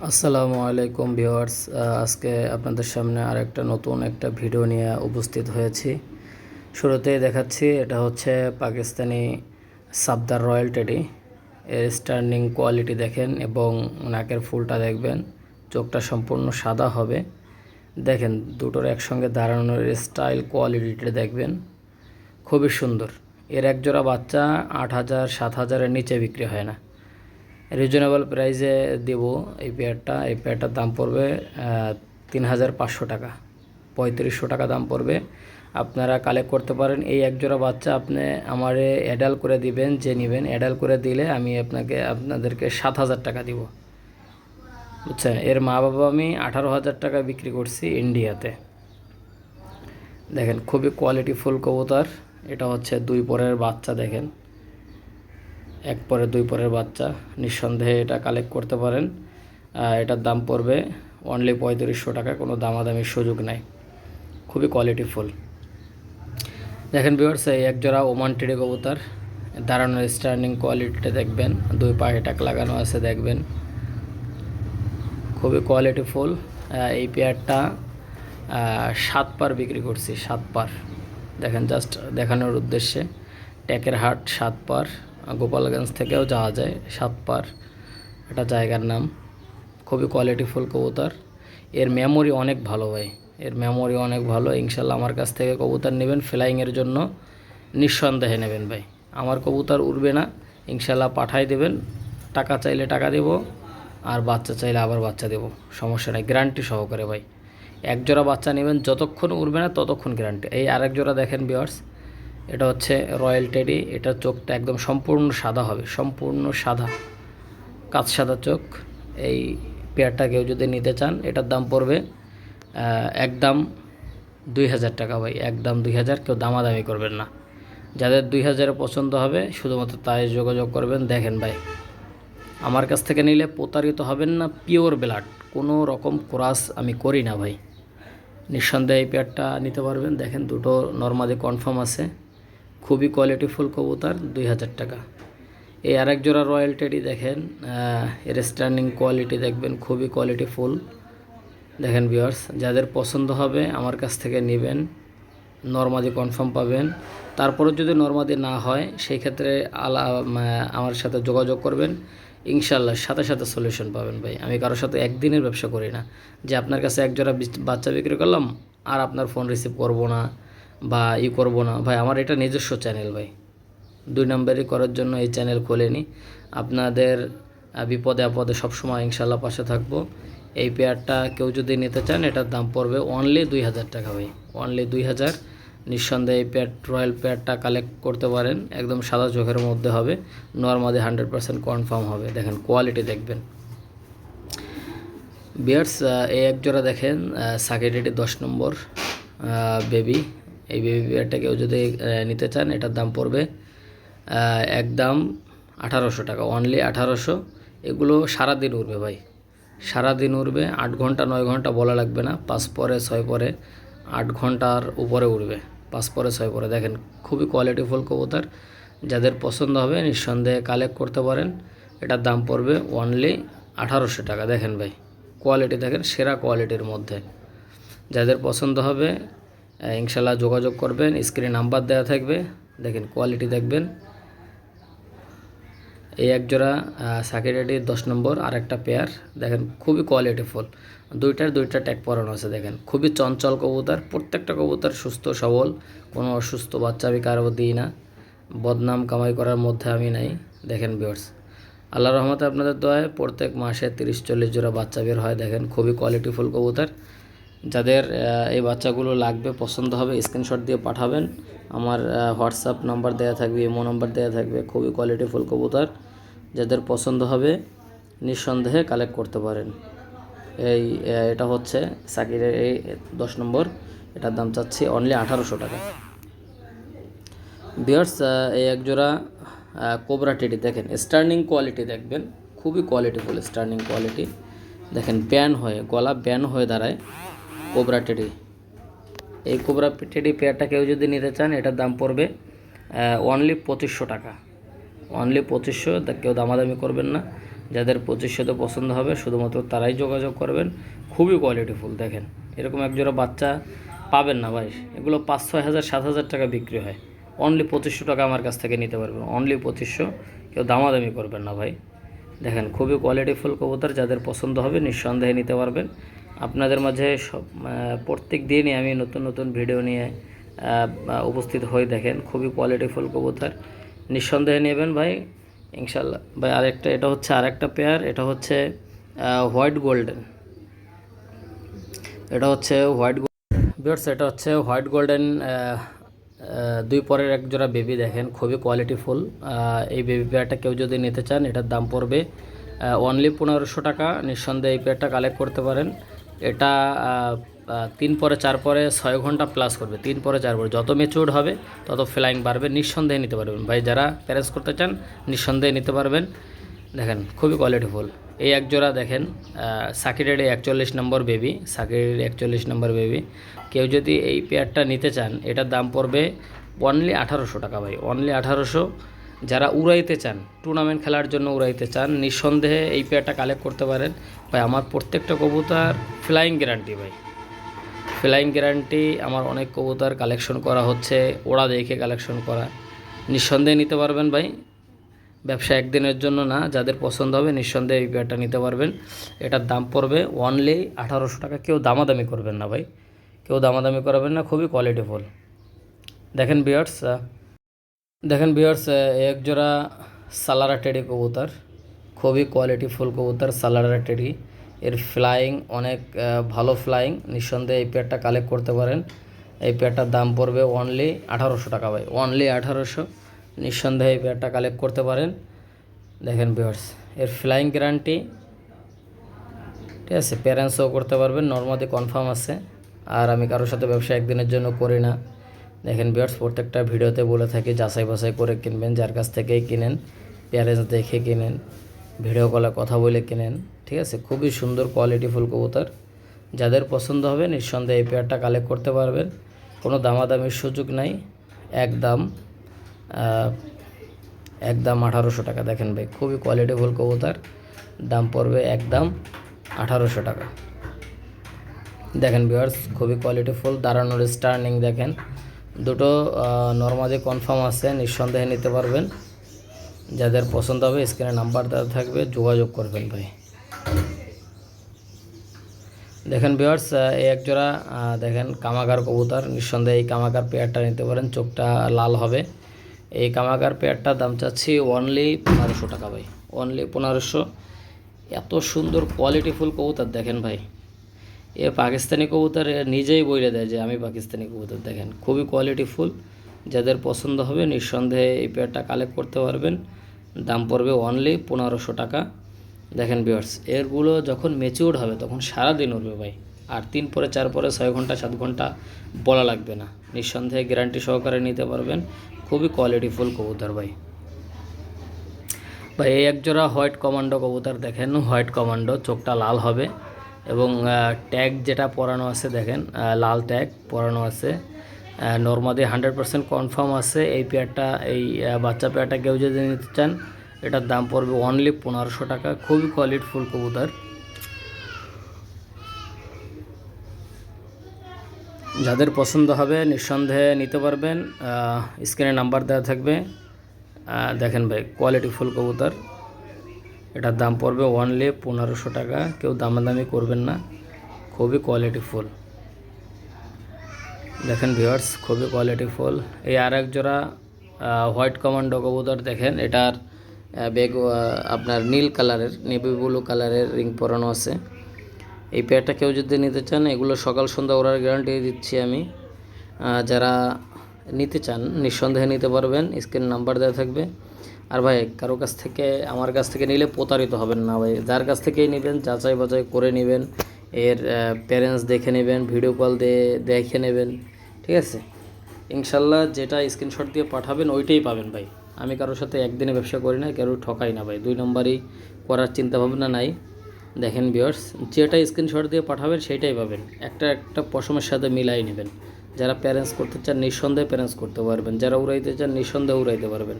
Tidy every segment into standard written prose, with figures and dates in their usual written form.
আসসালামু আলাইকুম ভিউয়ার্স, আজকে আপনাদের সামনে আরেকটা নতুন একটা ভিডিও নিয়ে উপস্থিত হয়েছি। শুরুতেই দেখাচ্ছি, এটা হচ্ছে পাকিস্তানি সাবদার রয়্যাল টেডি। এর স্ট্যান্ডিং কোয়ালিটি দেখেন এবং নাকের ফুলটা দেখবেন, চোখটা সম্পূর্ণ সাদা হবে। দেখেন দুটোর একসঙ্গে দাঁড়ানোর স্টাইল কোয়ালিটিটা দেখবেন, খুবই সুন্দর। এর একজোড়া বাচ্চা 8,000 7,000-এর নিচে বিক্রি হয় না। রিজনেবল প্রাইসে দেব এই পেয়ারটার দাম পড়বে 3,500 টাকা, 3500 টাকা দাম পড়বে। আপনারা কালেক্ট করতে পারেন। এই একজোড়া বাচ্চা আপনি আমারে অ্যাডাল করে দিবেন, যে নেবেন অ্যাডাল করে দিলে আমি আপনাদেরকে 7,000 টাকা দিব, বুঝছেন। এর মা বাবা আমি 18,000 টাকা বিক্রি করছি ইন্ডিয়াতে। দেখেন খুবই কোয়ালিটিফুল কবুতর। এটা হচ্ছে 2 পরের বাচ্চা, দেখেন 1 পরে 2 পরের বাচ্চা। নিঃসন্দেহে এটা কালেক্ট করতে পারেন। এটার দাম পড়বে অনলি 3500 টাকা, কোনো দামাদামির সুযোগ নাই, খুবই কোয়ালিটিফুল। দেখেন ভিউয়ার্স, এই একজোড়া ওমান টেডি কবুতর, দাঁড়ানোর স্ট্যান্ডিং কোয়ালিটিটা দেখবেন, 2 পায়ে টাক লাগানো আছে দেখবেন, খুবই কোয়ালিটিফুল। এই পেয়ারটা 7 পার বিক্রি করছি, 7 পার। দেখেন জাস্ট দেখানোর উদ্দেশ্যে, ট্যাকের হাট 7 পার, গোপালগঞ্জ থেকেও যাওয়া যায় 7 পার, এটা জায়গার নাম। খুবই কোয়ালিটিফুল কবুতর। এর মেমোরি অনেক ভালো ভাই, এর মেমোরি অনেক ভালো। ইনশাল্লাহ আমার কাছ থেকে কবুতর নেবেন ফ্লাইংয়ের জন্য নিঃসন্দেহে নেবেন ভাই। আমার কবুতর উড়বে না, ইনশাল্লাহ পাঠাই দেবেন। টাকা চাইলে টাকা দেব, আর বাচ্চা চাইলে আবার বাচ্চা দেব, সমস্যা নেই, গ্যারান্টি সহকারে ভাই। এক জোড়া বাচ্চা নেবেন, যতক্ষণ উড়বে না ততক্ষণ গ্যারান্টি। এই আরেক জোড়া দেখেন ভিউয়ার্স, এটা হচ্ছে রয়্যাল টেডি। এটা চোখটা একদম সম্পূর্ণ সাদা হবে, সম্পূর্ণ সাদা, কাঁচ সাদা চোখ। এই পেয়ারটা কেউ যদি নিতে চান, এটার দাম পড়বে একদম 2,000 টাকা ভাই, একদম 2,000। কেউ দামাদামি করবেন না, যাদের 2,000-এ পছন্দ হবে শুধুমাত্র তাই যোগাযোগ করবেন। দেখেন ভাই, আমার কাছ থেকে নিলে প্রতারিত হবেন না, পিওর ব্লাড, কোনো রকম ক্রস আমি করি না ভাই। নিঃসন্দেহে এই পেয়ারটা নিতে পারবেন। দেখেন দুটো নর্মালি কনফার্ম আছে, খুবই কোয়ালিটিফুল কবুতর, 2,000 টাকা। এই আরেক জোড়া রয়্যাল টেডি দেখেন, এর স্ট্যান্ডিং কোয়ালিটি দেখবেন, খুবই কোয়ালিটিফুল। দেখেন ভিউয়ার্স, যাদের পছন্দ হবে আমার কাছ থেকে নেবেন, নরমাদি কনফার্ম পাবেন। তারপরে যদি নরমাদি না হয় সেই ক্ষেত্রে আমার সাথে যোগাযোগ করবেন, ইনশাল্লাহ সাথে সাথে সলিউশন পাবেন ভাই। আমি কারোর সাথে একদিনের ব্যবসা করি না, যে আপনার কাছে এক জোড়া বাচ্চা বিক্রি করলাম আর আপনার ফোন রিসিভ করব না বা করব না ভাই। আমার এটা নিজস্ব চ্যানেল ভাই, 2 নম্বরই করার জন্য এই চ্যানেল খোলেনি। আপনাদের বিপদে আপদে সবসময় ইনশাল্লাহ পাশে থাকবো। এই পেয়ারটা কেউ যদি নিতে চান, এটার দাম পড়বে অনলি 2,000 টাকা ভাই, অনলি 2,000। নিঃসন্দেহে এই পেয়ার রয়্যাল পেয়ারটা কালেক্ট করতে পারেন, একদম সাদা চোখের মধ্যে হবে, নর্মালি 100% কনফার্ম হবে। দেখেন কোয়ালিটি দেখবেন বিয়ার্স। এই এক জোড়া দেখেন সাকিরেটি 10 নম্বর বেবি। এই বেবি পেয়ারটা কেউ যদি নিতে চান, এটার দাম পড়বে একদম 1,800 টাকা, অনলি 1,800। এগুলো সারাদিন উড়বে ভাই, সারাদিন উড়বে, 8 ঘন্টা 9 ঘন্টা বলা লাগবে না, 5 পরে 6 পরে 8 ঘন্টার উপরে উড়বে, 5 পরে 6 পরে। দেখেন খুবই কোয়ালিটিফুল কবুতর, যাদের পছন্দ হবে নিঃসন্দেহে কালেক্ট করতে পারেন। এটার দাম পড়বে অনলি 1,800 টাকা। দেখেন ভাই কোয়ালিটি দেখেন, সেরা কোয়ালিটির মধ্যে। যাদের পছন্দ হবে ইনশাল্লাহ যোগাযোগ করবেন, স্ক্রিনে নাম্বার দেওয়া থাকবে। দেখেন কোয়ালিটি দেখবেন। এই এক জোড়া সাকিরেটি 10 নম্বর আর একটা পেয়ার, দেখেন খুবই কোয়ালিটিফুল। দুইটা ট্যাগ পরানো আছে। দেখেন খুবই চঞ্চল কবুতর, প্রত্যেকটা কবুতর সুস্থ সবল, কোনো অসুস্থ বাচ্চা আমি কারো দিই না, বদনাম কামাই করার মধ্যে আমি নাই। দেখেন ভিউয়ার্স, আল্লাহর রহমতে আপনাদের দোয়ায় প্রত্যেক মাসে 30-40 জোড়া বাচ্চা বের হয়। দেখেন খুবই কোয়ালিটিফুল কবুতর। যাদের এই বাচ্চাগুলো লাগবে, পছন্দ হবে, স্ক্রিনশট দিয়ে পাঠাবেন। আমার হোয়াটসঅ্যাপ নাম্বার দেওয়া থাকবে, ইমো নাম্বার দেওয়া থাকবে। খুবই কোয়ালিটিফুল কবুতর, যাদের পছন্দ হবে নিঃসন্দেহে কালেক্ট করতে পারেন। এটা হচ্ছে সাকিরের এই 10 নম্বর, এটার দাম চাচ্ছি অনলি 1,800 টাকা। বিয়ার্স, এই এক জোড়া কোবরা টেডি দেখেন, স্টার্নিং কোয়ালিটি দেখবেন, খুবই কোয়ালিটিফুল স্টার্নিং কোয়ালিটি। দেখেন ব্যান হয়ে, গলা ব্যান হয়ে দাঁড়ায় কোবরা টেডি। এই কোবরা টেডি পেয়ারটা কেউ যদি নিতে চান, এটার দাম পড়বে অনলি 2,500 টাকা, অনলি 2,500। কেউ দামাদামি করবেন না, যাদের 2500 পছন্দ হবে শুধুমাত্র তারাই যোগাযোগ করবেন। খুবই কোয়ালিটিফুল দেখেন, এরকম একজোড়া বাচ্চা পাবেন না ভাই। এগুলো 5-6 হাজার 7 হাজার টাকা বিক্রি হয়, অনলি 2500 টাকা আমার কাছ থেকে নিতে পারবেন, অনলি 2500। কেউ দামাদামি করবেন না ভাই। দেখেন খুবই কোয়ালিটিফুল কবুতর, যাদের পছন্দ হবে নিঃসন্দেহে নিতে পারবেন। আপনাদের মাঝে সব প্রত্যেক দিনই আমি নতুন নতুন ভিডিও নিয়ে উপস্থিত হই। দেখেন খুবই কোয়ালিটিফুল কবুতর, নিঃসন্দেহে নেবেন ভাই ইনশাল্লাহ। ভাই আরেকটা, এটা হচ্ছে আরেকটা পেয়ার, এটা হচ্ছে হোয়াইট গোল্ডেন, এটা হচ্ছে হোয়াইট বিয়ার্স, এটা হচ্ছে হোয়াইট গোল্ডেন 2 পরের এক জোড়া বেবি। দেখেন খুবই কোয়ালিটিফুল এই বেবি পেয়ারটা কেউ যদি নিতে চান এটার দাম পড়বে অনলি 1500 টাকা। নিঃসন্দেহে এই পেয়ারটা কালেক্ট করতে পারেন। এটা 3 পরে 4 পরে 6 ঘন্টা প্লাস করবে, 3 পরে 4 পরে যত ম্যাচিউরড হবে তত ফ্লাইং বাড়বে, নিঃসন্দেহে নিতে পারবেন ভাই। যারা প্যারেন্টস করতে চান নিঃসন্দেহে নিতে পারবেন। দেখেন খুবই কোয়ালিটিফুল এই এক জোড়া। দেখেন সাকিরের 41 নম্বর বেবি, সাকিরের 41 নম্বর বেবি। কেউ যদি এই পেয়ারটা নিতে চান এটার দাম পড়বে অনলি 1800 টাকা ভাই, অনলি 1800। যারা উড়াইতে চান, টুর্নামেন্ট খেলার জন্য উড়াইতে চান, নিঃসন্দেহে এই পেয়ারটা কালেক্ট করতে পারেন ভাই। আমার প্রত্যেকটা কবুতর ফ্লাইং গ্যারান্টি ভাই, ফ্লাইং গ্যারান্টি। আমার অনেক কবুতর কালেকশন করা হচ্ছে ওড়া দেখে কালেকশন করা, নিঃসন্দেহে নিতে পারবেন ভাই। ব্যবসা একদিনের জন্য না, যাদের পছন্দ হবে নিঃসন্দেহে এই পেয়ারটা নিতে পারবেন। এটার দাম পড়বে অনলি 1800 টাকা। কেউ দামাদামি করবেন না ভাই, কেউ দামাদামি করবেন না, খুবই কোয়ালিটিফুল। দেখেন বিয়ার্স, দেখেন বিয়ার্স, এক জোড়া সালারা টেডি কবুতর, খুবই কোয়ালিটিফুল কবুতর সালারা টেডি। এর ফ্লাইং অনেক ভালো ফ্লাইং, নিঃসন্দেহে এই পেয়ারটা কালেক্ট করতে পারেন। এই পেয়ারটার দাম পড়বে অনলি 1800 টাকা ভাই, অনলি 1800। নিঃসন্দেহে এই পেয়ারটা কালেক্ট করতে পারেন। দেখেন ভিউয়ার্স, এর ফ্লাইং গ্যারান্টি, ঠিক আছে। প্যারেন্টসও করতে পারবেন, নর্মালি কনফার্ম আছে। আর আমি কারোর সাথে ব্যবসা একদিনের জন্য করি না। দেখেন ভিউয়ার্স, প্রত্যেকটা ভিডিওতে বলে থাকি যাচাই বাছাই করে কিনবেন, যার কাছ থেকেই কিনেন প্যারেন্টস দেখে কিনেন, ভিডিও কলে কথা বলে কিনেন, ঠিক আছে। খুবই সুন্দর কোয়ালিটিফুল কবুতর, যাদের পছন্দ হবে নিঃসন্দেহে এই পেয়ারটা কালেক্ট করতে পারবেন। কোনো দামাদামির সুযোগ নাই, একদম 1800 টাকা। দেখেন ভাই খুবই কোয়ালিটিফুল কবুতর, দাম পড়বে একদম 1800 টাকা। দেখেন ভিউয়ার্স, খুবই কোয়ালিটিফুল, দাঁড়ানোর স্টার্নিং দেখেন, দুটো নর্মালি কনফার্ম আছে, নিঃসন্দেহে নিতে পারবেন। যাদের পছন্দ হবে স্ক্রিনে নাম্বার দেওয়া থাকবে, যোগাযোগ করবেন ভাই। দেখেন ভিউয়ার্স, এই এক জোড়া দেখেন কামাগার কবুতর, নিঃসন্দেহে এই কামাগার পেয়ারটা নিতে পারেন, চোখটা লাল হবে। এই কামাগার পেয়ারটার দাম চাচ্ছি অনলি 1500 টাকা ভাই, অনলি 1500। এত সুন্দর কোয়ালিটিফুল কবুতর দেখেন ভাই, এ পাকিস্তানি কবুতর নিজেই বইলে দেয় যে আমি পাকিস্তানি কবুতর। দেখেন খুবই কোয়ালিটিফুল, যাদের পছন্দ হবে নিঃসন্দেহে এই পেয়ারটা কালেক্ট করতে পারবেন। দাম পড়বে অনলি 1500 টাকা। দেখেন ভিউয়ার্স, এরগুলো যখন ম্যাচিউরড হবে তখন সারাদিন উঠবে ভাই। আর 3 পরে 4 পরে 6 ঘন্টা 7 ঘন্টা বলা লাগবে না, নিঃসন্দেহে গ্যারান্টি সহকারে নিতে পারবেন। খুবই কোয়ালিটিফুল কবুতর ভাই। ভাই এই একজোড়া হোয়াইট কমান্ডো কবুতর, দেখেন হোয়াইট কমান্ডো, চোখটা লাল হবে এবং ট্যাগ যেটা পরানো আছে দেখেন লাল ট্যাগ পরানো আছে, নর্মালি 100% কনফার্ম আছে। এই পেয়ারটা, এই বাচ্চা পেয়ারটা কেউ যদি নিতে চান এটার দাম পড়বে অনলি 1500 টাকা। খুবই কোয়ালিটিফুল কবুতর, যাদের পছন্দ হবে নিঃসন্দেহে নিতে পারবেন। স্ক্রিনে নাম্বার দেওয়া থাকবে। দেখেন ভাই কোয়ালিটিফুল কবুতর, এটার দাম পড়বে অনলি 1500 টাকা। কেউ দামাদামি করবেন না, খুবই কোয়ালিটিফুল। দেখেন ভিউয়ার্স, খুবই কোয়ালিটিফুল। এই আর এক জোড়া হোয়াইট কমান্ডো কবুতর, দেখেন এটার বেগ আপনার নীল কালারের, নেভি ব্লু কালারের রিং পরানো আছে। এই পেয়ারটা কেউ যদি নিতে চান, এগুলো সকাল সন্ধ্যা ওড়ার গ্যারান্টি দিচ্ছি আমি। যারা নিতে চান নিঃসন্দেহে নিতে পারবেন, স্ক্রিন নাম্বার দেওয়া থাকবে। আর ভাই কারো কাছ থেকে, আমার কাছ থেকে নিলে প্রতারিত হবেন না ভাই, যার কাছ থেকেই নেবেন যাচাই বাছাই করে নেবেন, এর প্যারেন্টস দেখে নেবেন, ভিডিও কল দিয়ে দেখে নেবেন, ঠিক আছে। ইনশাল্লাহ যেটা স্ক্রিনশট দিয়ে পাঠাবেন ওইটাই পাবেন ভাই। আমি কারোর সাথে একদিনে ব্যবসা করি না, কারো ঠকাই না ভাই, 2 নম্বরই করার চিন্তাভাবনা নাই। দেখেন ভিউয়ার্স, যেটা স্ক্রিনশট দিয়ে পাঠাবেন সেইটাই পাবেন, একটা একটা পশমের সাথে মিলাই নেবেন। যারা প্যারেন্টস করতে চান নিঃসন্দেহে প্যারেন্টস করতে পারবেন, যারা উড়াইতে চান নিঃসন্দেহে উড়াইতে পারবেন।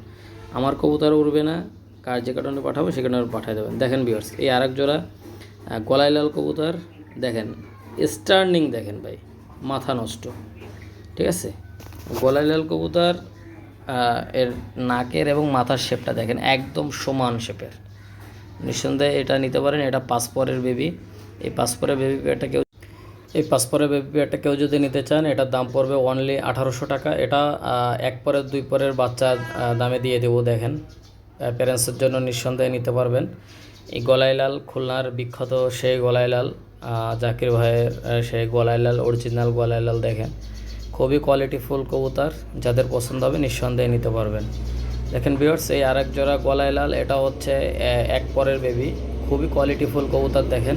আমার কবুতর উড়বে না, কার যে কারণে পাঠাবো সে কারণে পাঠিয়ে দেবেন। দেখেন ভিউয়ার্স, এই আরেক জোড়া গলায় লাল কবুতর দেখেন, স্টার্নিং দেখেন ভাই, মাথা নষ্ট। ঠিক আছে, গলায় লাল কবুতর এর নাকের এবং মাথার শেপটা দেখেন একদম সমান শেপের। নিঃসন্দেহে এটা নিতে পারেন। এটা 5 পরের বেবি। এই 5 পরের বেবি পেয়ারটা কেউ যদি নিতে চান, এটার দাম পড়বে অনলি 1800 টাকা। এটা 1 পরের 2 পরের বাচ্চা দামে দিয়ে দেবো। দেখেন, প্যারেন্টসের জন্য নিঃসন্দেহে নিতে পারবেন। এই গলায় লাল খুলনার বিখ্যাত সেই গলায় লাল, জাকির ভাইয়ের সেই গলায় লাল, অরিজিনাল গলায় লাল। দেখেন খুবই কোয়ালিটিফুল কবুতর, যাদের পছন্দ হবে নিঃসন্দেহে নিতে পারবেন। দেখেন ভিউয়ার্স, এই আরেক জোড়া গলায় লাল, এটা হচ্ছে 1 পরের বেবি, খুবই কোয়ালিটিফুল কবুতর। দেখেন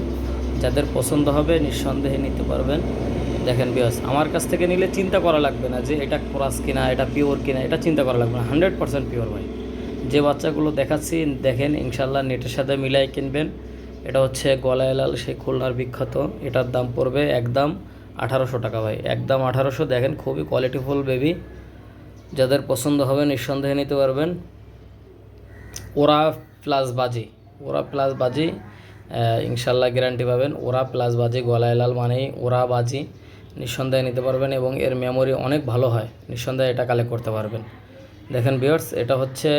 যাদের পছন্দ হবে নিঃসন্দেহে নিতে পারবেন। দেখেন ভিউয়ার্স, আমার কাছ থেকে নিলে চিন্তা করা লাগবে না যে এটা ক্রস কিনা, এটা পিওর কিনা, এটা চিন্তা করা লাগবে না। 100% পিওর ভাই। যে বাচ্চাগুলো দেখাচ্ছি দেখেন, ইনশাল্লাহ নেটের সাথে মিলাই কিনবেন। এটা হচ্ছে গলায় লাল সেই খুলনার বিখ্যাত। এটার দাম পড়বে একদম 1800 টাকা ভাই, একদম 1800। দেখেন খুবই কোয়ালিটিফুল বেবি, যাদের পছন্দ হবে নিঃসন্দেহে নিতে পারবেন। ওরা প্লাস বাজি ইনশাল্লাহ গ্যারান্টি পাবেন। ওরা প্লাস বাজি, গলায় লাল মানেই ওরা বাজি, নিঃসন্দেহে নিতে পারবেন। এবং এর মেমোরি অনেক ভালো হয়, নিঃসন্দেহে এটা কালেক্ট করতে পারবেন। দেখেন ভিউয়ার্স, এটা হচ্ছে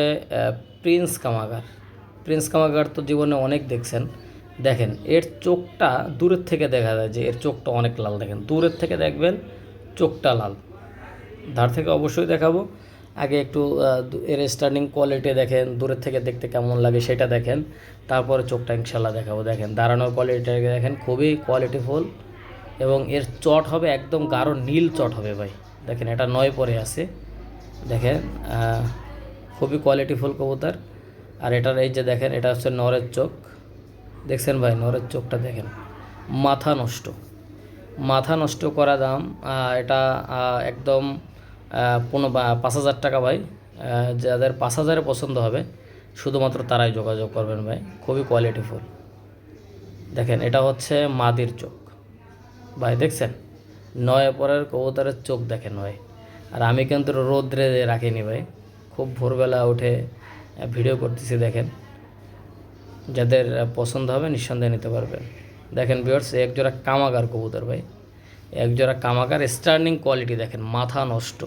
প্রিন্স কামাগার তো জীবনে অনেক দেখছেন। দেখেন এর চোখটা দূরের থেকে দেখা যায় যে এর চোখটা অনেক লাল। দেখেন দূরের থেকে দেখবেন চোখটা লাল, ধার থেকে অবশ্যই দেখাবো। আগে একটু এর স্টার্নিং কোয়ালিটি দেখেন, দূরের থেকে দেখতে কেমন লাগে সেটা দেখেন, তারপরে চোখটা ইনশাল্লাহ দেখাবো। দেখেন দাঁড়ানোর কোয়ালিটিটা দেখেন, খুবই কোয়ালিটিফুল। এবং এর চট হবে একদম গাঢ় নীল চট হবে ভাই। দেখেন এটা 9 পরে আছে। দেখেন খুবই কোয়ালিটিফুল কবুতর। আর এটার এই যে দেখেন, এটা হচ্ছে নরের চোখ। দেখছেন ভাই, নরের চোখটা দেখেন, মাথা নষ্ট করা দাম। এটা একদম 5000 টাকা ভাই। যাদের 5000-এ পছন্দ হবে শুধুমাত্র তারাই যোগাযোগ করবেন ভাই, খুবই কোয়ালিটিফুল। দেখেন এটা হচ্ছে মাদির চোখ ভাই। দেখছেন 9 পরের কবুতরের চোখ দেখেন ভাই। আর আমি কিন্তু রোদ্রে রাখিনি ভাই, খুব ভোরবেলা উঠে ভিডিও করতেছি। দেখেন যাদের পছন্দ হবে নিঃসন্দেহে নিতে পারবেন। দেখেন ভিউয়ার্স, একজোড়া কামাগার কবুতর ভাই, একজোড়া কামাগার। স্টার্নিং কোয়ালিটি দেখেন, মাথা নষ্ট।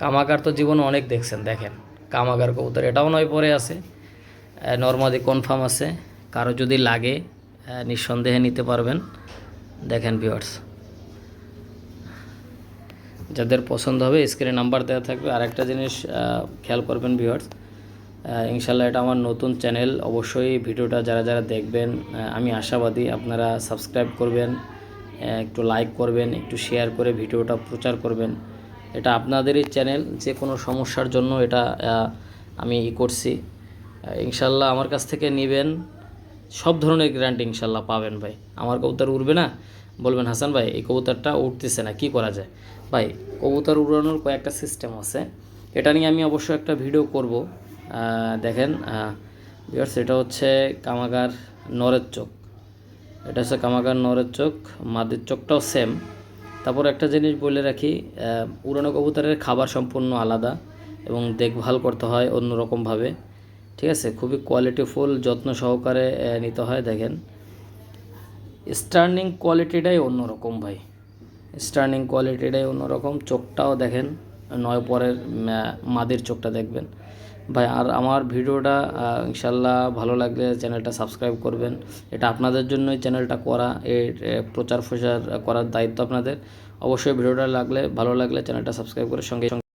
কামাগার তো জীবনে অনেক দেখছেন। দেখেন কামাগার কবুতর, এটাও 9 পরে আছে, নর্মাদি কনফার্ম আছে। কারো যদি লাগে নিঃসন্দেহে নিতে পারবেন। দেখেন ভিউয়ার্স, যাদের পছন্দ হবে স্ক্রিনে নাম্বার দেওয়া থাকবে। আর একটা জিনিস খেয়াল করবেন ভিউয়ার্স, ইনশাল্লাহ এটা আমার নতুন চ্যানেল, অবশ্যই ভিডিওটা যারা যারা দেখবেন আমি আশাবাদী আপনারা সাবস্ক্রাইব করবেন, একটু লাইক করবেন, একটু শেয়ার করে ভিডিওটা প্রচার করবেন। এটা আপনাদেরই চ্যানেল, যে কোনো সমস্যার জন্য এটা আমি করছি। ইনশাল্লাহ আমার কাছ থেকে নেবেন, সব ধরনের গ্যারান্টি ইনশাল্লাহ পাবেন ভাই। আমার কবুতর উড়বে না, বলবেন হাসান ভাই এই কবুতরটা উঠতেছে না, কি করা যায়? ভাই কবুতর উড়ানোর কয়েকটা সিস্টেম আছে, এটা নিয়ে আমি অবশ্যই একটা ভিডিও করব। দেখেন ভিউয়ার্স, এটা হচ্ছে কামাগার নরের চোখ, এটা হচ্ছে কামাগার নরের চোখ, মাদির চোখটাও সেম। তারপর একটা জিনিস বলে রাখি, উড়ানো কবুতরের খাবার সম্পূর্ণ আলাদা এবং দেখভাল করতে হয় অন্যরকমভাবে। ঠিক আছে, খুবই কোয়ালিটিফুল, যত্ন সহকারে নিতে হয়। দেখেন স্টার্নিং কোয়ালিটিটাই অন্যরকম ভাই, স্টার্নিং কোয়ালিটিটাই অন্যরকম। চোখটাও দেখেন 9 পরের মাদির চোখটা দেখবেন ভাই। আর আমার ভিডিওটা ইনশাল্লাহ ভালো লাগলে চ্যানেলটা সাবস্ক্রাইব করবেন। এটা আপনাদের জন্যই চ্যানেলটা করা, এর প্রচার করার দায়িত্ব আপনাদের। অবশ্যই ভিডিওটা ভালো লাগলে চ্যানেলটা সাবস্ক্রাইব করে সঙ্গে